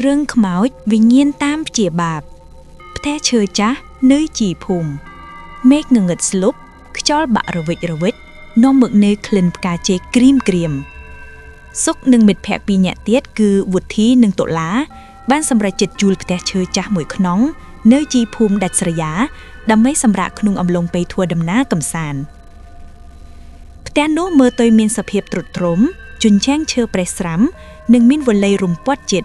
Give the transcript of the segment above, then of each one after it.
រឿងខ្មោចវិញ្ញាណតាមជាបាបផ្ទះឈើចាស់នៅជីភូមិមេឃងងឹតស្លុបខ្យល់បាក់រវិចនាំមកនៅក្លិនផ្កាចេកក្រៀមសុកនិងមិត្តភក្តិពីរនាក់ទៀតគឺវុធីនិងតុលាបានសម្រេចចិត្តជួលផ្ទះឈើចាស់មួយខ្នងនៅជីភូមិដាច់ស្រយាដើម្បីសម្រាកក្នុងអំឡុងពេលធ្វើដំណើរកម្សាន្តផ្ទះនោះមើលទៅមានសភាពទ្រុឌទ្រោមជញ្ជាំងឈើប្រេះស្រាំនិងមានវល័យរំពាត់ជិត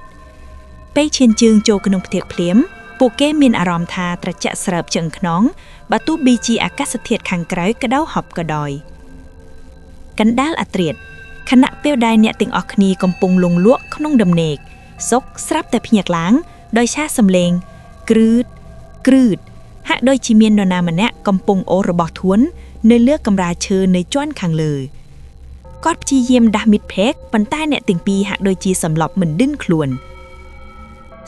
ពេលឈានជើងចូលក្នុងផ្ទះភ្លាមពួកគេមានអារម្មណ៍ថាត្រជាក់ស្រើបជើងខ្នងបើទោះបីជាអាកាសធាតុខាងក្រៅក្តៅហប់ក៏ដោយកណ្ដាលអាត្រៀតខណៈពេលដែលអ្នកទាំងអស់គ្នាកំពុងលងលក់ក្នុងដំណេកសុកស្រាប់តែភ្ញាក់ឡើងដោយសារសំឡេងគ្រឺតហាក់ដូចជាមាននរណាម្នាក់កំពុងអូសរបស់ធួននៅលើកម្រាលឈើនៅជាន់ខាងលើគាត់ព្យាយាមដាស់មិត្តភក្តិប៉ុន្តែអ្នកទាំងពីរហាក់ដូចជាសម្លប់មិនដឹងខ្លួន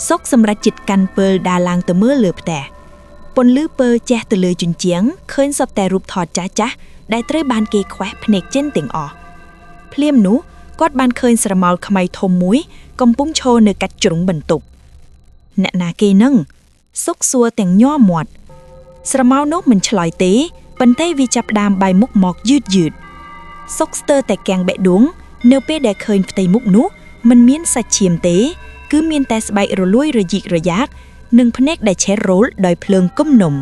សុកសម្រេចចិត្តកាន់ពើលដើរឡើងទៅមើលលើផ្ទះពន្លឺពើជះទៅលើជញ្ជាំងឃើញសុទ្ធតែរូបថតចាស់ដែលត្រូវបានគេខ្វះភ្នែកចិនទាំងអស់ភ្លាមនោះគាត់បានឃើញស្រមោលខ្មៅធំមួយកំពុងឈរនៅកាច់ជ្រុងបន្ទប់អ្នកណាគេនឹងសុកសួរទាំងញ័រមាត់ស្រមោលនោះមិនឆ្លើយទេប៉ុន្តែវាចាប់ផ្ដើមបែរមុខមកយឺតសុកស្ទើរតែកាំងបេះដូងនៅពេលដែលឃើញផ្ទៃមុខនោះមិនមានសាច់ឈាមទេគឺមានតែស្បែករលួយរជីករយ៉ាកនិងភ្នែកដែលឆេះរោលដោយភ្លើងគំនុំ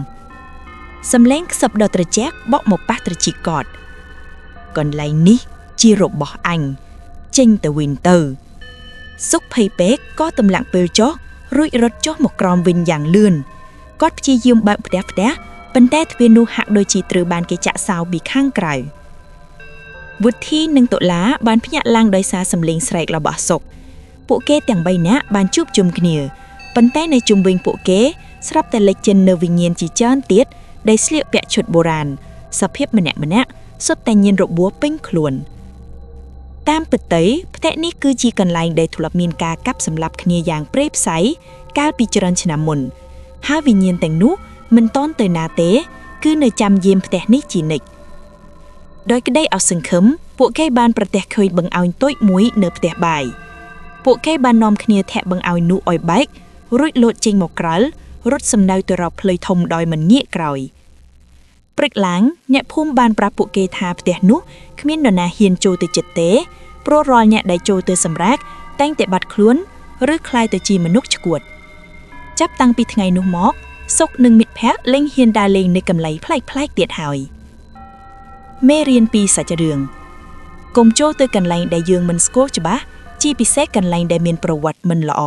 សំឡេងខ្សឹបដ៏ត្រជាក់បក់មកប៉ះត្រចៀកគាត់កន្លែងនេះជារបស់អញចេញទៅវិញទៅសុកភ័យពេកក៏ទម្លាក់ពេលចុះរួចរត់ចុះមកក្រោមវិញយ៉ាងលឿនគាត់ព្យាយាមបើកផ្ទះប៉ុន្តែទ្វារនោះហាក់ដូចជាត្រូវបានគេចាក់សោពីខាងក្រៅវុធីនិងតុលាបានភ្ញាក់ឡើងដោយសារសំឡេងស្រែករបស់សុកពួកគេទាំង3នាក់បានជួបជុំគ្នាប៉ុន្តែនៅជុំវិញពួកគេស្រាប់តែលេចចេញនៅវិញ្ញាណជាច្រើនទៀតដែលស្លៀកពាក់ឈុតបុរាណសភាពម្នាក់សុទ្ធតែញៀនរបួសពេញខ្លួនតាមពិតទៅផ្ទះនេះគឺជាកន្លែងដែលធ្លាប់មានការកាប់សម្លាប់គ្នាយ៉ាងព្រៃផ្សៃកាលពីច្រើនឆ្នាំមុនហើយវិញ្ញាណទាំងនោះមិនតន់ទៅណាទេគឺនៅចាំយាមផ្ទះនេះជានិច្ចដោយក្តីអស់សង្ឃឹមពួកគេបានប្រទះឃើញបង្អោយតូចមួយនៅផ្ទះបាយពួកគេបាននាំគ្នាធាក់បង្អោយនោះឲ្យបែករួចលោតចេញមកក្រៅរត់សំដៅទៅរកផ្លូវធំដោយមិនងាកក្រោយព្រឹកឡើងអ្នកភូមិបានប្រាប់ពួកគេថាផ្ទះនោះគ្មាននរណាហ៊ានចូលទៅជិតទេព្រោះរាល់អ្នកដែលចូលទៅសម្រាកតែងតែបាត់ខ្លួនឬក្លាយទៅជាមនុស្សឆ្កួតចាប់តាំងពីថ្ងៃនោះមកសុកនិងមិត្តភក្តិលែងហ៊ានដើរលេងនៅកន្លែងប្លែកៗទៀតហើយមេរៀនពីសាច់រឿងកុំចូលទៅកន្លែងដែលយើងមិនស្គាល់ច្បាស់ជាពិសេសកន្លែងដែលមានប្រវត្តិមិនល្អ